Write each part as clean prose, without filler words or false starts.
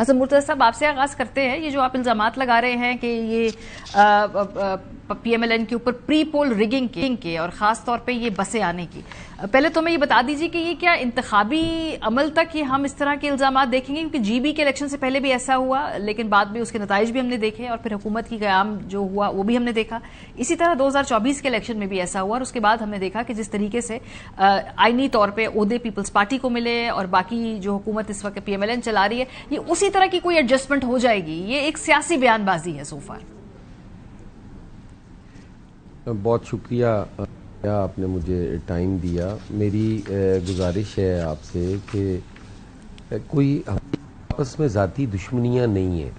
हसन मुर्तज़ा साहब, आपसे आगाज करते हैं। ये जो आप इल्जामात लगा रहे हैं कि ये PMLN के ऊपर प्री पोल रिगिंग के और ख़ास तौर पे ये बसें आने की, पहले तो मैं ये बता दीजिए कि ये क्या इंतखाबी अमल तक ये हम इस तरह के इल्जामात देखेंगे? क्योंकि GB के इलेक्शन से पहले भी ऐसा हुआ, लेकिन बाद में उसके नताइज भी हमने देखे और फिर हुकूमत की क़याम जो हुआ वो भी हमने देखा। इसी तरह 2024 के इलेक्शन में भी ऐसा हुआ और उसके बाद हमने देखा कि जिस तरीके से आईनी तौर पर ओहदे पीपल्स पार्टी को मिले और बाकी जो हुकूमत इस वक्त PMLN चला रही है, ये उसी तरह की कोई एडजस्टमेंट हो जाएगी? ये एक सियासी बयानबाजी है सोफार। बहुत शुक्रिया आपने मुझे टाइम दिया। मेरी गुजारिश है आपसे कि कोई आपस में ज़ाती दुश्मनियां नहीं है,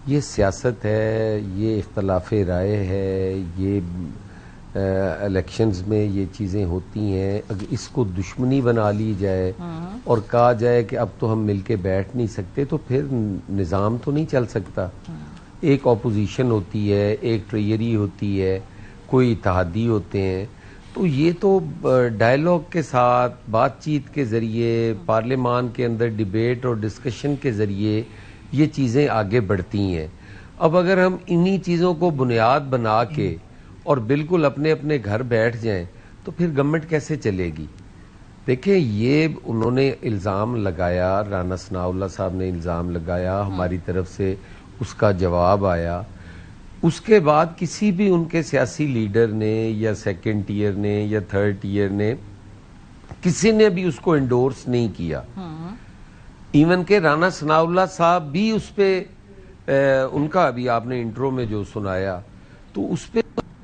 ये सियासत है, ये इख्तलाफ राय है, ये इलेक्शंस में ये चीज़ें होती हैं। अगर इसको दुश्मनी बना ली जाए और कहा जाए कि अब तो हम मिलके बैठ नहीं सकते, तो फिर निज़ाम तो नहीं चल सकता। एक अपोजिशन होती है, एक ट्रेयरी होती है, कोई इत्तेहादी होते हैं। तो ये तो डायलॉग के साथ, बातचीत के ज़रिए, पार्लियामान के अंदर डिबेट और डिस्कशन के ज़रिए ये चीज़ें आगे बढ़ती हैं। अब अगर हम इन्हीं चीज़ों को बुनियाद बना के और बिल्कुल अपने अपने घर बैठ जाएं, तो फिर गवर्नमेंट कैसे चलेगी? देखिए, ये उन्होंने इल्ज़ाम लगाया, राना सनाउल्लाह साहब ने इल्ज़ाम लगाया, हमारी तरफ से उसका जवाब आया। उसके बाद किसी भी उनके सियासी लीडर ने या सेकंड टीयर ने या थर्ड टीयर ने, किसी ने भी उसको एंडोर्स नहीं किया। इवन के राना सनाउल्लाह साहब भी उस पे उनका अभी आपने इंट्रो में जो सुनाया, तो उस पे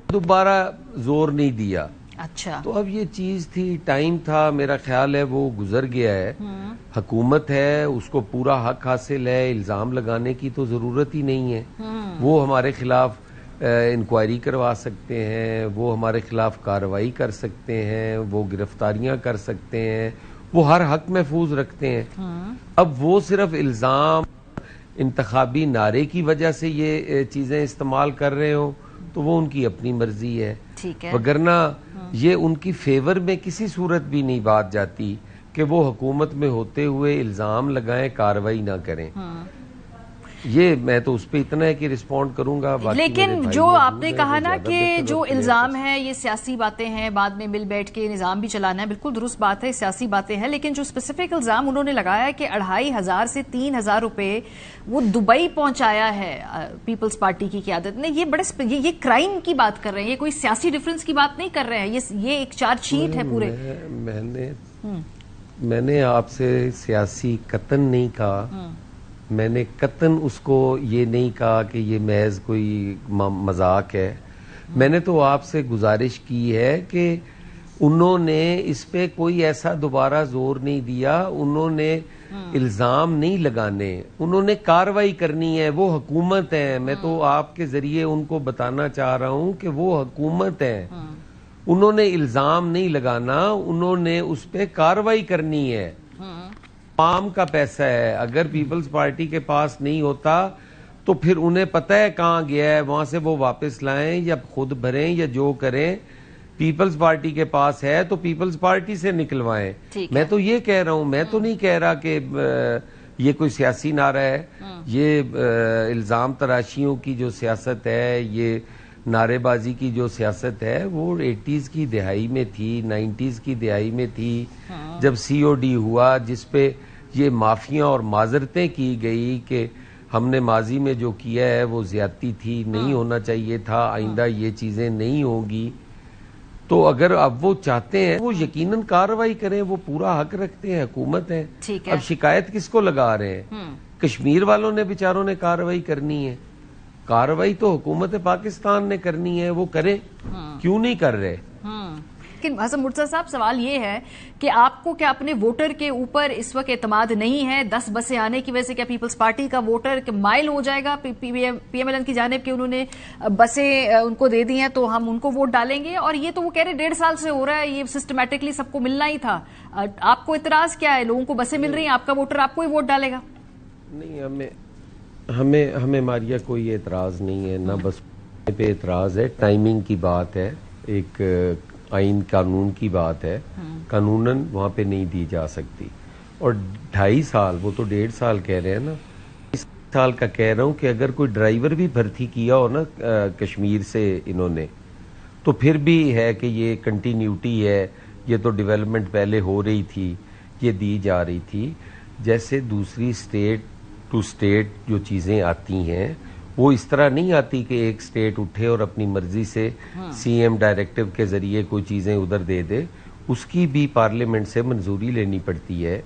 दोबारा जोर नहीं दिया। अच्छा, तो अब ये चीज थी, टाइम था, मेरा ख्याल है वो गुजर गया है। हुकूमत है, उसको पूरा हक हासिल है, इल्जाम लगाने की तो जरूरत ही नहीं है। वो हमारे खिलाफ इंक्वायरी करवा सकते हैं, वो हमारे खिलाफ कार्रवाई कर सकते हैं, वो गिरफ्तारियां कर सकते हैं, वो हर हक महफूज रखते हैं। अब वो सिर्फ इल्जाम, इंतखाबी नारे की वजह से ये चीजें इस्तेमाल कर रहे हो, तो वो उनकी अपनी मर्जी है। ठीक है, वगरना ये उनकी फेवर में किसी सूरत भी नहीं बात जाती कि वो हुकूमत में होते हुए इल्जाम लगाएं, कार्रवाई ना करें। ये मैं तो उस पर इतना है कि रिस्पॉन्ड करूंगा। लेकिन जो आपने कहा ना कि जो इल्जाम है ये सियासी बातें हैं, बाद में मिल बैठ के निजाम भी चलाना है, बिल्कुल दुरुस्त बात है, सियासी बातें हैं। लेकिन जो स्पेसिफिक इल्जाम उन्होंने लगाया है कि 2500 से 3000 रुपए वो दुबई पहुंचाया है पीपल्स पार्टी की क़यादत ने, ये बड़े ये क्राइम की बात कर रहे हैं, ये कोई सियासी डिफरेंस की बात नहीं कर रहे हैं। ये एक चार्जशीट है पूरे। मैंने आपसे सियासी कतन नहीं कहा, मैंने कतन उसको ये नहीं कहा कि ये महज कोई मजाक है। मैंने तो आपसे गुजारिश की है कि उन्होंने इस पे कोई ऐसा दोबारा जोर नहीं दिया, उन्होंने इल्जाम नहीं लगाने, उन्होंने कार्रवाई करनी है। वो हुकूमत है, मैं तो आपके जरिए उनको बताना चाह रहा हूं कि वो हुकूमत है, उन्होंने इल्जाम नहीं लगाना, उन्होंने उस पे कार्रवाई करनी है। आम का पैसा है, अगर पीपल्स पार्टी के पास नहीं होता तो फिर उन्हें पता है कहाँ गया है, वहां से वो वापस लाएं या खुद भरें या जो करें। पीपल्स पार्टी के पास है तो पीपल्स पार्टी से निकलवाएं। मैं तो ये कह रहा हूं, मैं तो नहीं कह रहा कि ये कोई सियासी नारा है। ये इल्जाम तराशियों की जो सियासत है, ये नारेबाजी की जो सियासत है, वो 80s की दिहाई में थी, 90s की दिहाई में थी, जब COD हुआ, जिसपे ये माफिया और माजरतें की गई कि हमने माजी में जो किया है वो ज्यादती थी, नहीं होना चाहिए था, आइंदा ये चीजें नहीं होगी। तो अगर अब वो चाहते हैं, वो यकीनन कार्रवाई करें, वो पूरा हक रखते हैं, हुकूमत है। अब शिकायत किसको लगा रहे हैं? कश्मीर वालों ने बेचारों ने कार्रवाई करनी है, कार्रवाई तो हुकूमत पाकिस्तान ने करनी है, वो करे, क्यों नहीं कर रहे? लेकिन हसन मुर्तज़ा साहब, सवाल ये है कि आपको क्या अपने वोटर के ऊपर इस वक्त एतमाद नहीं है? 10 बसें आने की वजह से क्या पीपल्स पार्टी का वोटर माइल हो जाएगा PMLN की जानिब कि उन्होंने बसें उनको दे दी हैं तो हम उनको वोट डालेंगे? और ये तो वो कह रहे 1.5 साल से हो रहा है, ये सिस्टमैटिकली सबको मिलना ही था। आपको इतराज क्या है? लोगों को बसें मिल रही हैं, आपका वोटर आपको ही वोट डालेगा? नहीं, हमें मारिया कोई एतराज नहीं है, ना बस पे एतराज है। टाइमिंग की बात है, एक आइन कानून की बात है, कानूनन वहां पे नहीं दी जा सकती। और 2.5 साल, वो तो 1.5 साल कह रहे हैं ना, साल का कह रहा हूं कि अगर कोई ड्राइवर भी भर्ती किया हो ना कश्मीर से इन्होंने, तो फिर भी है कि ये कंटिन्यूटी है, ये तो डेवलपमेंट पहले हो रही थी, ये दी जा रही थी। जैसे दूसरी स्टेट टू स्टेट जो चीजें आती हैं वो इस तरह नहीं आती कि एक स्टेट उठे और अपनी मर्जी से सीएम डायरेक्टिव के जरिए कोई चीजें उधर दे दे। उसकी भी पार्लियामेंट से मंजूरी लेनी पड़ती है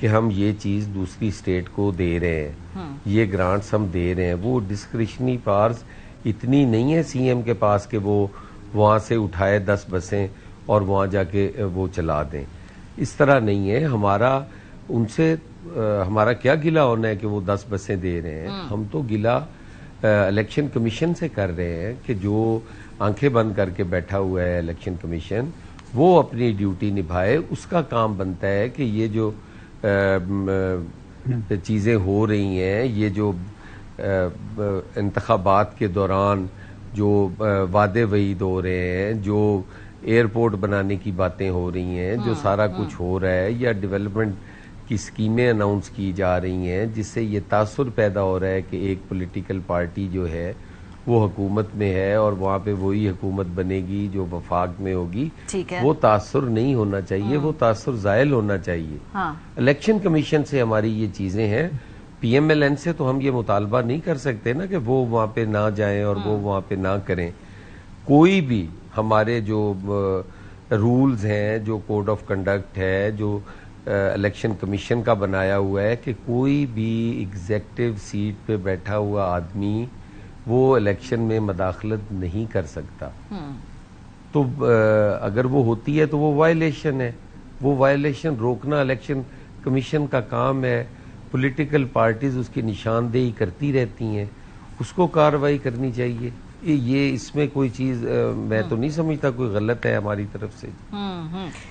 कि हम ये चीज दूसरी स्टेट को दे रहे हैं, ये ग्रांट्स हम दे रहे हैं। वो डिस्क्रिशनरी पावर्स इतनी नहीं है सीएम के पास कि वो वहां से उठाए 10 बसें और वहां जाके वो चला दें। इस तरह नहीं है। हमारा उनसे हमारा क्या गिला होना है कि वो 10 बसें दे रहे हैं। हम तो गिला इलेक्शन कमीशन से कर रहे हैं कि जो आंखें बंद करके बैठा हुआ है इलेक्शन कमीशन, वो अपनी ड्यूटी निभाए। उसका काम बनता है कि ये जो चीजें हो रही हैं, ये जो इंतखाबात के दौरान जो वादे वईद हो रहे हैं, जो एयरपोर्ट बनाने की बातें हो रही हैं, जो सारा कुछ हो रहा है, या डेवलपमेंट की स्कीमें अनाउंस की जा रही हैं, जिससे ये तासुर पैदा हो रहा है कि एक पॉलिटिकल पार्टी जो है वो हुकूमत में है और वहाँ पे वही हुकूमत बनेगी जो वफाक में होगी। वो तासुर नहीं होना चाहिए, वो तासुर जायल होना चाहिए। इलेक्शन कमीशन से हमारी ये चीजें हैं। पीएमएलएन से तो हम ये मुतालबा नहीं कर सकते ना कि वो वहाँ पे ना जाएं और वो वहाँ पे ना करें। कोई भी हमारे जो रूल्स हैं, जो कोड ऑफ कंडक्ट है, जो इलेक्शन कमीशन का बनाया हुआ है कि कोई भी एग्जेक्टिव सीट पे बैठा हुआ आदमी वो इलेक्शन में मदाखलत नहीं कर सकता। तो अगर वो होती है तो वो वायलेशन है। वो वायलेशन रोकना इलेक्शन कमीशन का काम है। पॉलिटिकल पार्टीज उसकी निशानदेही करती रहती हैं, उसको कार्रवाई करनी चाहिए। ये इसमें कोई चीज मैं तो नहीं समझता कोई गलत है हमारी तरफ से।